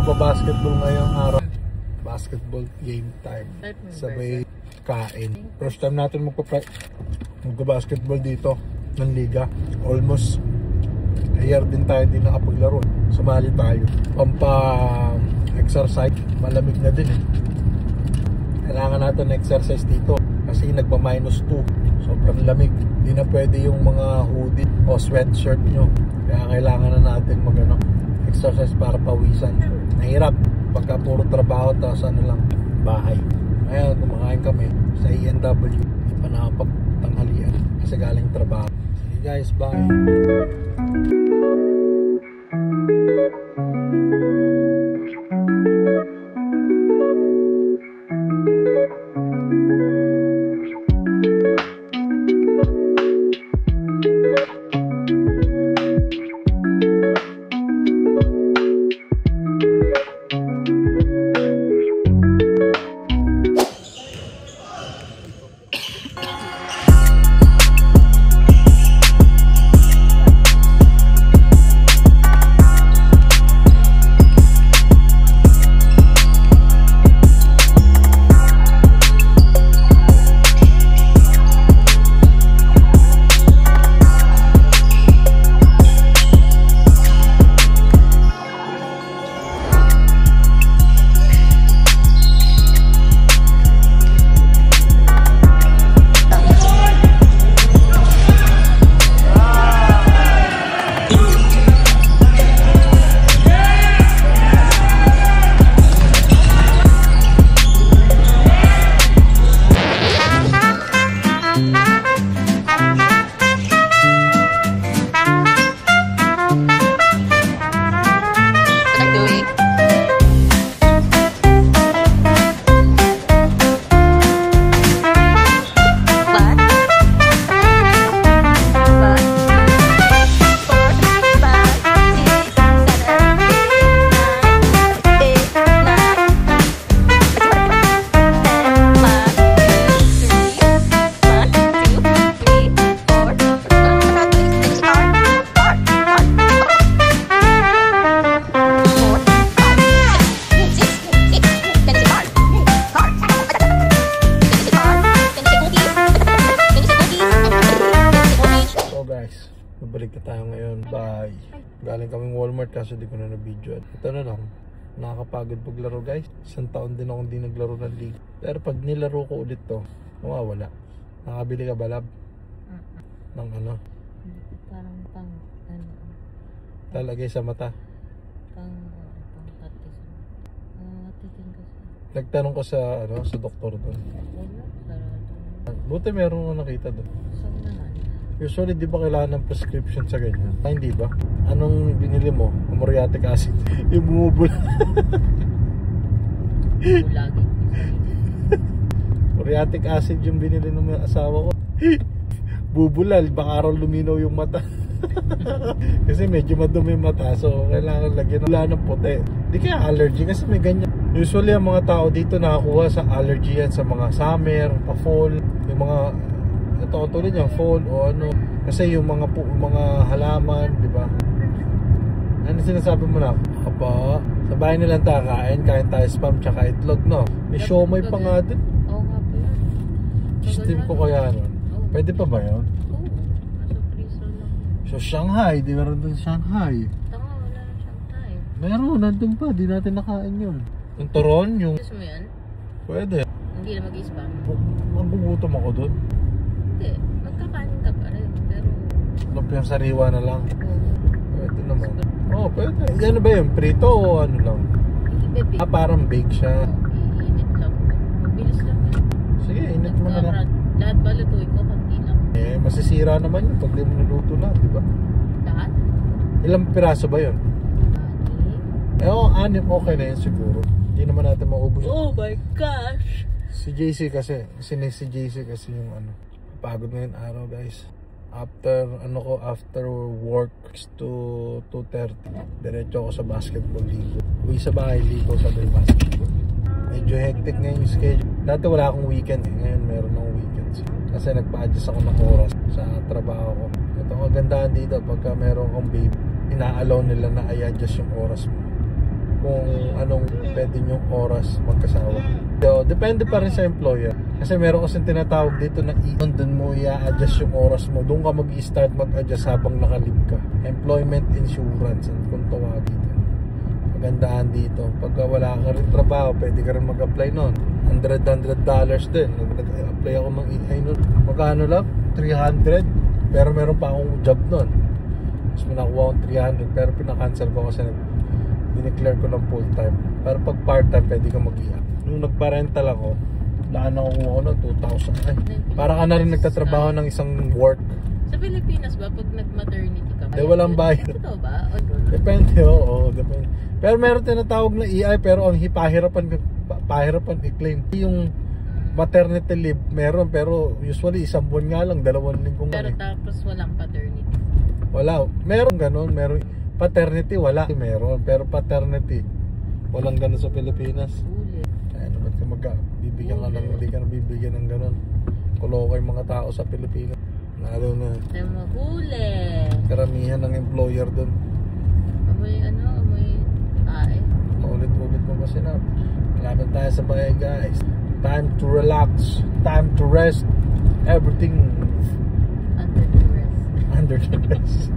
magbabasketball ngayong araw. Basketball game time. Sabay kain. First time natin magbabasketball dito ng liga. Almost a year din tayo din nakapaglaro. Sumali tayo. Pampa-exercise. Malamig na din eh. Kailangan natin exercise dito. Kasi nagpa--2. Sobrang lamig. Hindi na pwede yung mga hoodie o sweatshirt nyo. Kaya kailangan na natin exercise para pawisan. Mahirap pagka puro trabaho tapos ano lang, bahay. Ngayon, kumakain kami sa ENW. Hindi pa nakapagtanghalian kasi galing trabaho. Sige guys, bye! Balik na tayo ngayon. Bye. Galing kaming Walmart kasi di ko na na-video. Ito na lang. Nakakapagod paglaro guys. Isang taon din akong di naglaro ng league. Pero pag nilaro ko ulit to, mawawala. Nakabili ka ba, lab? Ng ano? Parang pang ano? Talagay sa mata? Pang katis. Katisin kasi. Nagtanong ko sa sa doktor doon. Wala. Sarado. Buti meron ko nakita doon. Saan naman? Usually, di ba kailangan ng prescription sa ganyan? Ay, hindi ba? Anong binili mo? Muriatic acid. Yung bumubula. Bulagin. Muriatic acid yung binili ng asawa ko. Bubulal, baka araw luminaw yung mata. Kasi medyo madumi yung mata. So, kailangan lagyan ng puti. Di kaya allergy kasi may ganyan. Usually, ang mga tao dito nakakuha sa allergy yan sa mga summer, pa-fall, yung mga ito tulad yung fall o ano kasi yung mga halaman, di ba? Ano sinasabi mo na? Apa, sa bahay nilang kain tayo spam tsaka itlog, no? May siomay pa nga din. Oo nga po yan. Steam ko kaya nun. Pwede pa ba yun? Oo. Nasa freezer lang. So Shanghai, di meron dun Shanghai. Tama, wala na Shanghai. Meron, nandun pa, di natin nakain yun. Yung turon, yung... Gusto mo yan? Pwede. Hindi na mag-i-spam. Magugutom ako dun. Hindi, magkakanin ka pa rin. Pero... Lumpiang sariwa na lang. Oo. Pwede naman. Oo, pwede. Ano ba yun? Prito o ano lang? Bebe. Parang bake siya. Iinit lang. Mabilis lang yan. Sige, init mo na lang. Lahat ba lutuin ko? Kunti lang. Eh, masisira naman yun pag di mo niluto na, di ba? Lahat? Ilang piraso ba yun? Eh, anim okay na yun siguro. Hindi naman natin maubos. Oh my gosh! Si JC kasi yung pagod ngayon araw guys. After work to 2:30, diretso ako sa basketball ligo. Uwi sa bahay, ligo sa basketball. Medyo hectic ngayon yung schedule. Dati wala akong weekend eh. Ngayon meron akong weekends. Kasi nagpa-adjust ako ng oras sa trabaho ko. Ito ang kagandahan dito pagka meron kang baby, ina-allow nila na i-adjust yung oras mo. kung anong pwede nyong oras magkasawa. So, depende pa rin sa employer. Kasi meron kasing tinatawag dito na doon mo i-adjust yung oras mo. Doon ka mag-i-start mag-adjust habang nakalib ka. Employment insurance ang kung tawagin. Magandaan dito. Pagka wala ka rin trabaho, pwede ka rin mag-apply nun. $100 din. Nag-apply ako ng EI nun. Magkano lang? 300. Pero meron pa akong job nun. Mas nakuha akong 300. Pero pinakancel ko kasi dineclare ko ng full time. Pero pag part time, pwede ka mag-i-apply. Nung nagpa-rental ako, laan ako kung ano, 2,000. Ay, para ka na rin nagtatrabaho ng isang work. Sa Pilipinas ba, pag nag-maternity ka? Walang bayad. Totoo ba? O doon? Depende, oo. Depende. Pero meron tinatawag na EI, pero ang pahirapan i-claim. Yung maternity leave, meron. Pero usually, 1 buwan nga lang, 2 linggo nga. Pero tapos walang paternity. Wala. Meron ganun. Meron. Paternity, wala. Meron. Pero paternity, walang ganun sa Pilipinas. Ulit. Kaya naman ka bibigyan ka ng, hindi ka na bibigyan ng ganun. Kuloko yung mga tao sa Pilipinas. Lalo na Huli. karamihan ng employer dun. Amoy tae. Paulit-ulit mo kasi na. Malapit tayo sa bagay, guys. Time to relax. Time to rest. Everything Under the rest. under the rest.